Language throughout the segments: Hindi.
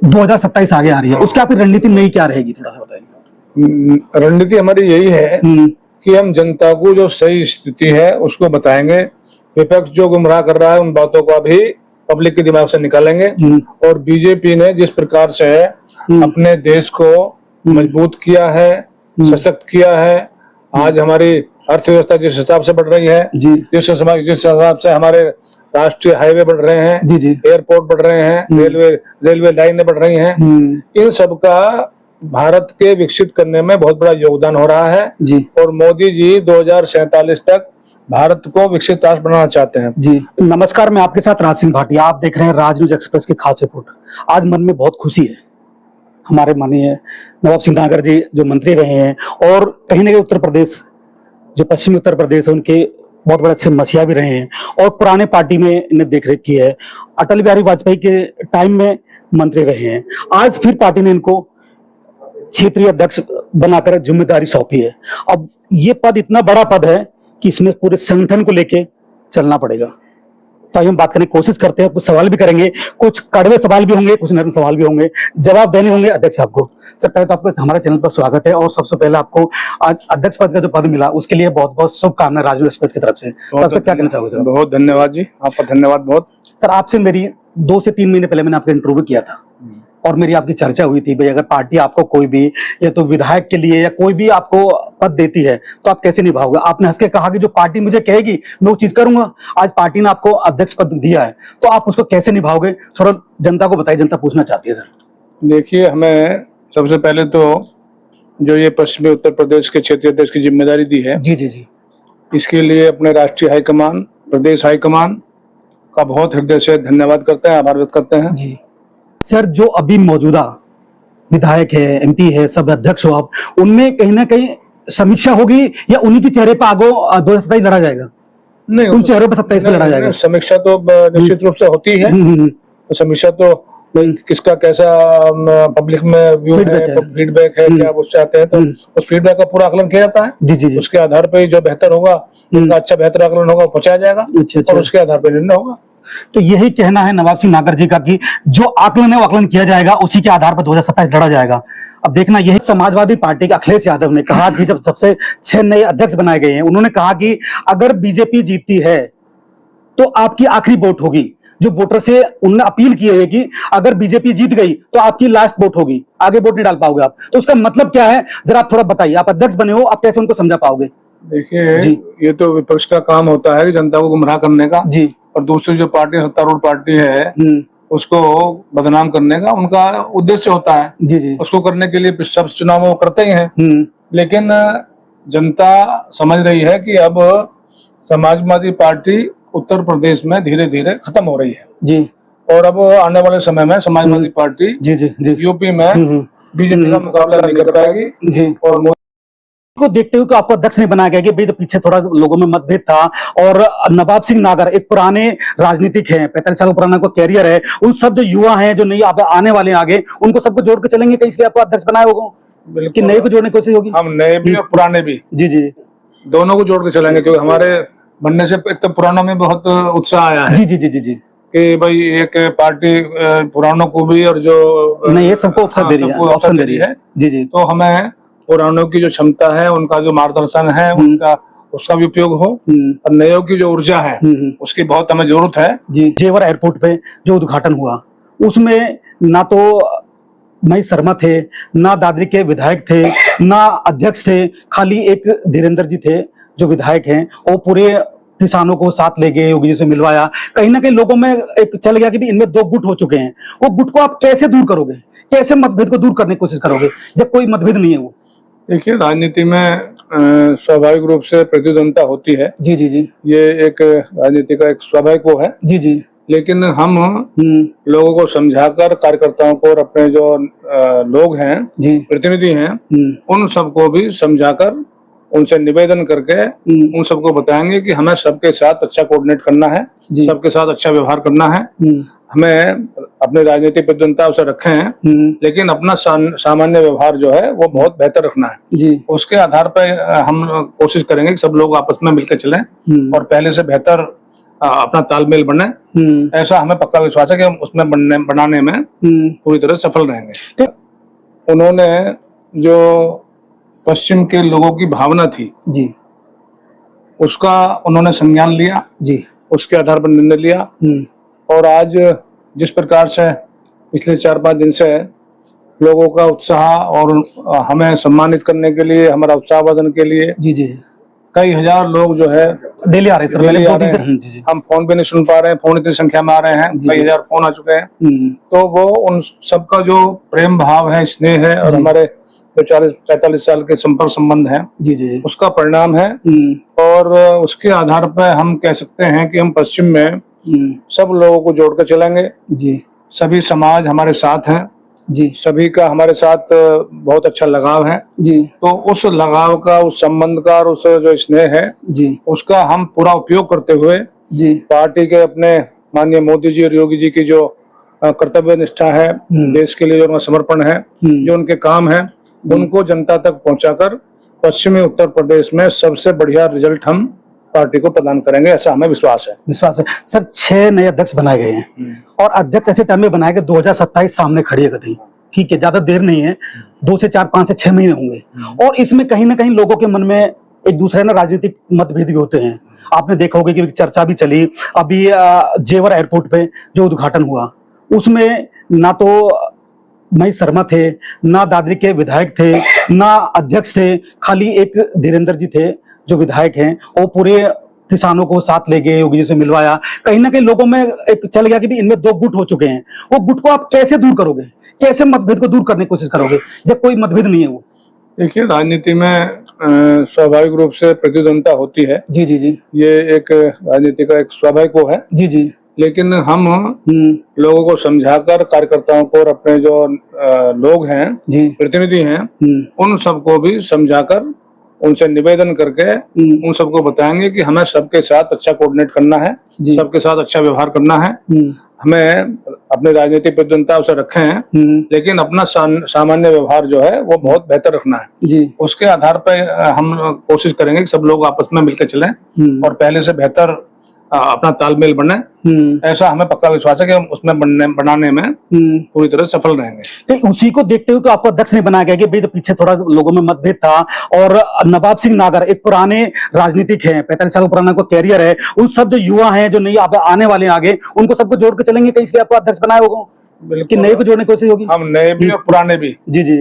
2027 आगे आ रही है, उसकी आपकी रणनीति नई क्या रहेगी, थोड़ा सा बताइए। रणनीति हमारी यही है कि हम जनता को जो सही स्थिति है उसको बताएंगे। विपक्ष जो गुमराह कर रहा है उन बातों को अभी पब्लिक के दिमाग से निकालेंगे। और बीजेपी ने जिस प्रकार से अपने देश को मजबूत किया है, सशक्त किया है, आज हमारी अर्थव्यवस्था जिस हिसाब से बढ़ रही है, जिस हिसाब से हमारे राष्ट्रीय हाईवे बढ़ रहे हैं, एयरपोर्ट बढ़ रहे हैं, रेलवे लाइनें बढ़ रही हैं, इन सब का भारत के विकसित करने में बहुत बड़ा योगदान हो रहा है। और मोदी जी 2047 तक भारत को विकसित राष्ट्र बनाना चाहते हैं। नमस्कार, मैं आपके साथ राज सिंह भाटिया, आप देख रहे हैं राज न्यूज एक्सप्रेस की खास रिपोर्ट। आज मन में बहुत खुशी है, हमारे माननीय नवाब सिंह नागर जी जो मंत्री रहे हैं और कहीं ना कहीं उत्तर प्रदेश जो पश्चिमी उत्तर प्रदेश है उनके बहुत बड़े अच्छे मसीहा भी रहे हैं और पुराने पार्टी में इन्हें देखरेख की है। अटल बिहारी वाजपेयी के टाइम में मंत्री रहे हैं। आज फिर पार्टी ने इनको क्षेत्रीय अध्यक्ष बनाकर जिम्मेदारी सौंपी है। अब ये पद इतना बड़ा पद है कि इसमें पूरे संगठन को लेके चलना पड़ेगा। तो हम बात करने की कोशिश करते हैं, कुछ सवाल भी करेंगे, कुछ कड़वे सवाल भी होंगे, कुछ नरम सवाल भी होंगे, जवाब देने होंगे अध्यक्ष साहब को। सर पहले तो आपको हमारे चैनल पर स्वागत है और सबसे पहले आपको आज अध्यक्ष पद का जो पद मिला उसके लिए बहुत बहुत शुभकामनाएं राज न्यूज एक्सप्रेस की तरफ से। तो क्या कहना चाहोगे सर? बहुत धन्यवाद जी, आपका धन्यवाद बहुत। सर आपसे मेरी 2 से 3 महीने पहले मैंने आपका इंटरव्यू किया था और मेरी आपकी चर्चा हुई थी, भाई अगर पार्टी आपको कोई भी या तो विधायक के लिए या कोई भी आपको पद देती है तो आप कैसे निभाओगे। आपने हंस के कहा कि जो पार्टी मुझे कहेगी मैं वो चीज करूंगा। आज पार्टी ने आपको अध्यक्ष पद दिया है तो आप उसको कैसे निभाओगे, थोड़ा जनता को बताइए, जनता पूछना चाहती है सर। देखिए, हमें सबसे पहले तो जो ये पश्चिमी उत्तर प्रदेश के क्षेत्रीय अध्यक्ष की जिम्मेदारी दी है, जी, इसके लिए अपने राष्ट्रीय हाईकमान, प्रदेश हाईकमान का बहुत हृदय से धन्यवाद करते हैं, आभार व्यक्त करते हैं। जी सर, जो अभी मौजूदा विधायक है, एमपी है, सब अध्यक्ष हो आप, उनमें कहीं ना कहीं समीक्षा होगी या उन्हीं के चेहरे पर आगो 2027 लड़ा जाएगा? नहीं, उन चेहरों पर 27 पे लड़ा जाएगा। समीक्षा तो निश्चित रूप से होती है। समीक्षा तो किसका कैसा पब्लिक में व्यू है, फीडबैक है, क्या वो चाहते हैं, तो उस फीडबैक का पूरा आकलन किया जाता है। जी। उसके आधार पर जो बेहतर होगा, उनका अच्छा बेहतर आकलन होगा, पहुंचाया जाएगा और उसके आधार पर निर्णय होगा। तो यही कहना है नवाब सिंह नागर जी का कि जो आकलन है वो आकलन किया जाएगा, उसी के आधार पर 2027 लड़ा जाएगा। अब देखना, यही समाजवादी पार्टी के अखिलेश यादव ने कहा कि जब सबसे 6 नए अध्यक्ष बनाए गए हैं, उन्होंने कहा कि अगर बीजेपी जीतती है तो आपकी आखिरी वोट होगी। जो वोटर से उन्होंने अपील की है कि अगर बीजेपी जीत गई तो आपकी लास्ट वोट होगी, आगे वोट नहीं डाल पाओगे आप। तो उसका मतलब क्या है, जरा आप थोड़ा बताइए। आप अध्यक्ष बने हो, आप कैसे उनको समझा पाओगे? देखिए, ये तो विपक्ष का काम होता है कि जनता को गुमराह करने का जी, और दूसरी जो पार्टी सत्तारूढ़ पार्टी है उसको बदनाम करने का उनका उद्देश्य होता है। जी। उसको करने के लिए सब चुनाव वो करते ही हैं। लेकिन जनता समझ रही है कि अब समाजवादी पार्टी उत्तर प्रदेश में धीरे धीरे खत्म हो रही है जी, और अब आने वाले समय में समाजवादी पार्टी जी यूपी में बीजेपी का मुकाबला नहीं कर पाएगी जी। और को देखते हुए आपको अध्यक्ष नहीं बनाया गया कि भाई तो पीछे थोड़ा लोगों में मतभेद था, और नवाब सिंह नागर एक पुराने राजनीतिक हैं, 45 साल पुराना को कैरियर है, उन सब जो युवा हैं जो नहीं आने वाले आगे, उनको सबको जोड़ के चलेंगे कि इसलिए आपको अध्यक्ष बनाया होगा कि नए को जोड़ने की कोशिश होगी? हम नए भी और पुराने भी जी दोनों को जोड़ के चलेंगे, क्योंकि हमारे बनने से एक तो पुरानों में बहुत उत्साह आया है जी कि भाई एक पार्टी पुरानों को भी और जो नहीं सबको ऑप्शन दे रही है जी। तो हमें पुरानों की जो क्षमता है, उनका जो मार्गदर्शन है, उनका उसका भी उपयोग हो, और नयों की जो ऊर्जा है उसकी बहुत हमें जरूरत है जी। जेवर एयरपोर्ट पे जो उद्घाटन हुआ उसमें ना तो महेश शर्मा थे, ना दादरी के विधायक थे, ना अध्यक्ष थे, खाली एक धीरेन्द्र जी थे जो विधायक हैं, और पूरे किसानों को साथ ले गए, योगी जी से मिलवाया। कहीं ना कहीं लोगों में एक चल गया कि भी इनमें 2 गुट हो चुके हैं। वो गुट को आप कैसे दूर करोगे, कैसे मतभेद को दूर करने की कोशिश करोगे जब कोई मतभेद नहीं है? वो देखिए, राजनीति में स्वाभाविक रूप से प्रतिद्वंदता होती है जी। ये एक राजनीति का एक स्वाभाविक वो है जी। लेकिन हम लोगों को समझाकर, कार्यकर्ताओं को और अपने जो लोग हैं जी, प्रतिनिधि हैं, उन सबको भी समझाकर, उनसे निवेदन करके उन सबको बताएंगे कि हमें सबके साथ अच्छा कोऑर्डिनेट करना है, सबके साथ अच्छा व्यवहार करना है। हमें अपने राजनीतिक प्रतिद्वंदता उसे रखे हैं, लेकिन अपना सामान्य व्यवहार जो है वो बहुत बेहतर रखना है जी। उसके आधार पर हम कोशिश करेंगे कि सब लोग आपस में मिलकर चलें और पहले से बेहतर अपना तालमेल बने, ऐसा हमें पक्का विश्वास है कि हम उसमें बनाने में पूरी तरह सफल रहेंगे। उन्होंने जो पश्चिम के लोगों की भावना थी जी उसका उन्होंने संज्ञान लिया जी, उसके आधार पर निर्णय लिया। और आज जिस प्रकार से पिछले 4-5 दिन से लोगों का उत्साह और हमें सम्मानित करने के लिए, हमारा उत्साहवर्धन के लिए जी जी, कई हजार लोग जो है डेली आ रहे हैं सर, डेली मैंने आ 2 दिन रहे से हैं। जी जी हम फोन पे नहीं सुन पा रहे हैं, फोन इतनी संख्या में आ रहे हैं, कई हजार फोन आ चुके हैं। तो वो उन सबका जो प्रेम भाव है, स्नेह है और हमारे जो 40-45 साल के संपर्क संबंध है जी जी, उसका परिणाम है। और उसके आधार पर हम कह सकते हैं कि हम पश्चिम में सब लोगों को जोड़कर चलेंगे जी सभी समाज हमारे साथ हैं जी, सभी का हमारे साथ बहुत अच्छा लगाव है जी तो उस लगाव का, उस संबंध का और उस जो स्नेह है जी, उसका हम पूरा उपयोग करते हुए जी पार्टी के अपने माननीय मोदी जी और योगी जी की जो कर्तव्य निष्ठा है, देश के लिए जो उनका समर्पण है, जो उनके काम है, उनको जनता तक पहुंचाकर पश्चिमी उत्तर प्रदेश में सबसे बढ़िया रिजल्ट हम पार्टी को प्रदान करेंगे, ऐसा हमें विश्वास है। सर 6 नए अध्यक्ष बनाए गए हैं और अध्यक्ष ऐसे टाइम में बनाए गए 2027 सामने खड़ी है गई, ठीक है, ज्यादा देर नहीं है, 2 से 4, 5 से 6 महीने होंगे। और इसमें कहीं ना कहीं लोगों के मन में एक दूसरे ना राजनीतिक मतभेद भी होते हैं। आपने देखा होगा कि चर्चा भी चली अभी जेवर एयरपोर्ट पे जो उद्घाटन हुआ उसमें ना तो महेश शर्मा थे, ना दादरी के विधायक थे, ना अध्यक्ष थे, खाली एक धीरेन्द्र जी थे जो विधायक हैं। वो पूरे किसानों को साथ ले गए, योगी जी से मिलवाया। कहीं ना कहीं लोगों में एक चल गया कि भी इनमें 2 गुट हो चुके हैं। वो गुट को आप कैसे दूर करोगे, कैसे मतभेद को दूर करने की कोशिश करोगे जब कोई मतभेद नहीं है? वो देखिए, राजनीति में स्वाभाविक रूप से प्रतिद्वंदता होती है। जी जी जी, ये एक राजनीति का एक स्वाभाविक वो है। जी जी, लेकिन हम लोगों को समझाकर, कार्यकर्ताओं को और अपने जो लोग हैं, जी प्रतिनिधि हैं, उन सबको भी समझाकर उनसे निवेदन करके उन सबको बताएंगे कि हमें सबके साथ अच्छा कोऑर्डिनेट करना है, सबके साथ अच्छा व्यवहार करना है। हमें अपनी राजनीतिक प्रतिद्वंदता उसे रखे हैं, लेकिन अपना सामान्य व्यवहार जो है वो बहुत बेहतर रखना है जी। उसके आधार पर हम कोशिश करेंगे कि सब लोग आपस में मिलकर चलें और पहले से बेहतर अपना तालमेल बने, ऐसा हमें पक्का विश्वास है कि हम उसमें बनाने में पूरी तरह सफल रहेंगे। तो उसी को देखते हुए आपको अध्यक्ष नहीं बनाया गया कि भाई तो पीछे थोड़ा लोगों में मतभेद था और नवाब सिंह नागर एक पुराने राजनीतिक हैं, 45 साल पुराना को कैरियर है, उन सब जो युवा हैं जो नहीं आने वाले आगे उनको सबको जोड़ के चलेंगे, कहीं से आपको अध्यक्ष बनाया होगा कि नए को जोड़ने की कोशिश होगी? हम नए भी और पुराने भी जी जी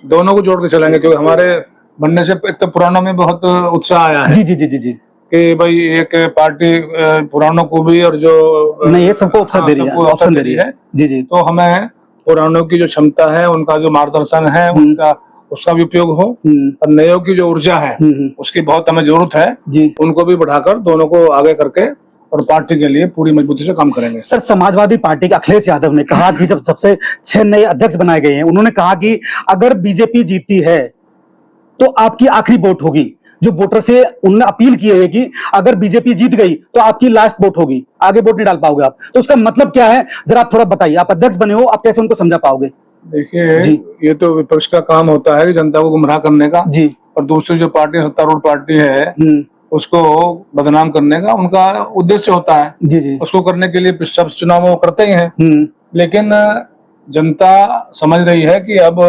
दोनों को जोड़ के चलेंगे, क्योंकि हमारे बनने से एक तो पुरानों में बहुत उत्साह आया है। जी जी जी जी जी कि भाई एक पार्टी पुरानों को भी और जो नहीं, ये सबको ऑप्शन दे रही है जी जी। तो हमें पुरानों की जो क्षमता है, उनका जो मार्गदर्शन है, उनका उसका भी उपयोग हो और नयों की जो ऊर्जा है उसकी बहुत हमें जरूरत है जी। उनको भी बढ़ाकर दोनों को आगे करके और पार्टी के लिए पूरी मजबूती से काम करेंगे। सर, समाजवादी पार्टी के अखिलेश यादव ने कहा कि जब सबसे 6 नए अध्यक्ष बनाए गए हैं, उन्होंने कहा कि अगर बीजेपी जीतती है तो आपकी आखिरी वोट होगी। जो वोटर से उन्होंने अपील की है कि अगर बीजेपी जीत गई तो आपकी लास्ट वोट होगी, आगे वोट नहीं डाल पाओगे आप। तो उसका मतलब क्या है, जरा आप थोड़ा बताइए। आप अध्यक्ष बने हो, आप कैसे उनको समझा पाओगे? देखिए, ये तो विपक्ष का काम होता है कि जनता को गुमराह करने का जी, और दूसरी जो पार्टी सत्तारूढ़ पार्टी है उसको बदनाम करने का उनका उद्देश्य होता है जी जी। उसको करने के लिए सब चुनाव वो करते ही हैं, लेकिन जनता समझ रही है कि अब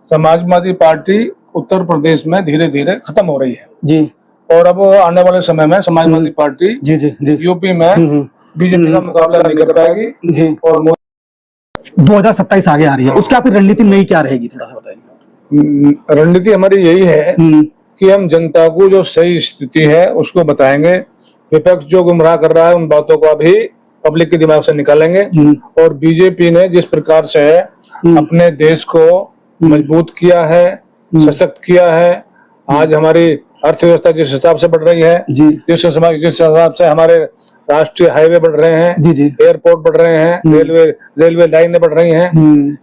समाजवादी पार्टी उत्तर प्रदेश में धीरे धीरे खत्म हो रही है जी, और अब आने वाले समय में समाजवादी पार्टी जी जी जी यूपी में बीजेपी का मुकाबला नहीं कर पाएगी जी, और 2027 आगे आ रही है, उसकी आपकी रणनीति नई क्या रहेगी, थोड़ा सा बताइए। रणनीति हमारी यही है कि हम जनता को जो सही स्थिति है उसको बताएंगे। विपक्ष जो गुमराह कर रहा है उन बातों को अभी पब्लिक के दिमाग से निकालेंगे, और बीजेपी ने जिस प्रकार से अपने देश को मजबूत किया है, सशक्त किया है, आज हमारी अर्थव्यवस्था जिस हिसाब से बढ़ रही है, जिस हिसाब से हमारे राष्ट्रीय हाईवे बढ़ रहे हैं जी जी, एयरपोर्ट बढ़ रहे हैं, रेलवे लाइनें बढ़ रही हैं,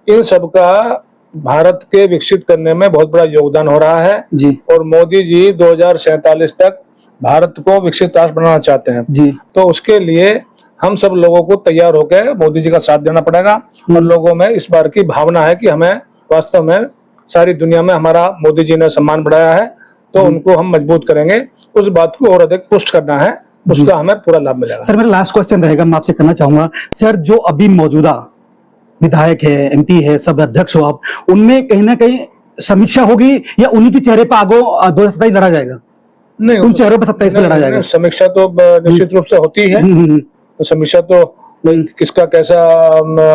इन सब का भारत के विकसित करने में बहुत बड़ा योगदान हो रहा है जी। और मोदी जी 2047 तक भारत को विकसित राष्ट्र बनाना चाहते हैं जी। तो उसके लिए हम सब लोगों को तैयार होकर मोदी जी का साथ देना पड़ेगा, और लोगों में इस बार की भावना है कि हमें वास्तव में सारी दुनिया में हमारा मोदी जी ने सम्मान बढ़ाया है, तो उनको हम मजबूत करेंगे। उस बात को और अधिक पुष्ट करना है, उसका हमें पूरा लाभ मिलेगा। सर मेरा लास्ट क्वेश्चन रहेगा, मैं आपसे करना चाहूंगा सर, जो अभी मौजूदा विधायक है, एमपी है, सब अध्यक्ष हो आप, उनमें कहीं ना कहीं समीक्षा होगी या उन्हीं के चेहरे पर आगो 2027 लड़ा जाएगा? नहीं, उन चेहरों पर 27 पे लड़ा जाएगा? समीक्षा तो निश्चित रूप से होती है। तो समीक्षा तो किसका कैसा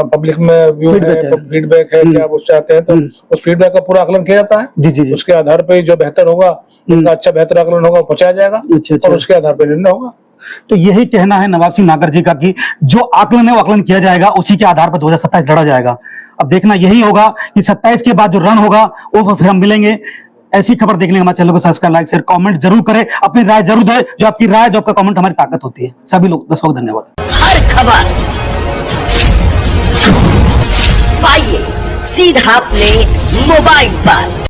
पब्लिक में व्यू है, फीडबैक है, क्या वो चाहते हैं, तो उस फीडबैक का पूरा आकलन किया जाता है। जी जी जी। उसके आधार पे जो बेहतर होगा, जिनका अच्छा बेहतर आकलन होगा, वो पहुंचाया जाएगा। अच्छा। और उसके आधार पे निर्णय होगा। तो यही कहना है नवाब सिंह नागर जी का कि जो आकलन है वो आकलन किया जाएगा, उसी के आधार पर 2027 लड़ा जाएगा। अब देखना यही होगा कि 27 के बाद जो रण होगा वो फिर हम मिलेंगे। ऐसी खबर देखने हमारे चैनल को सब्सक्राइब, लाइक, शेयर, कमेंट जरूर करें, अपनी राय जरूर दें। जो आपकी राय, जो आपका कमेंट हमारी ताकत होती है। सभी लोग दर्शकों को धन्यवाद। हर खबर पाइए सीधा अपने मोबाइल पर।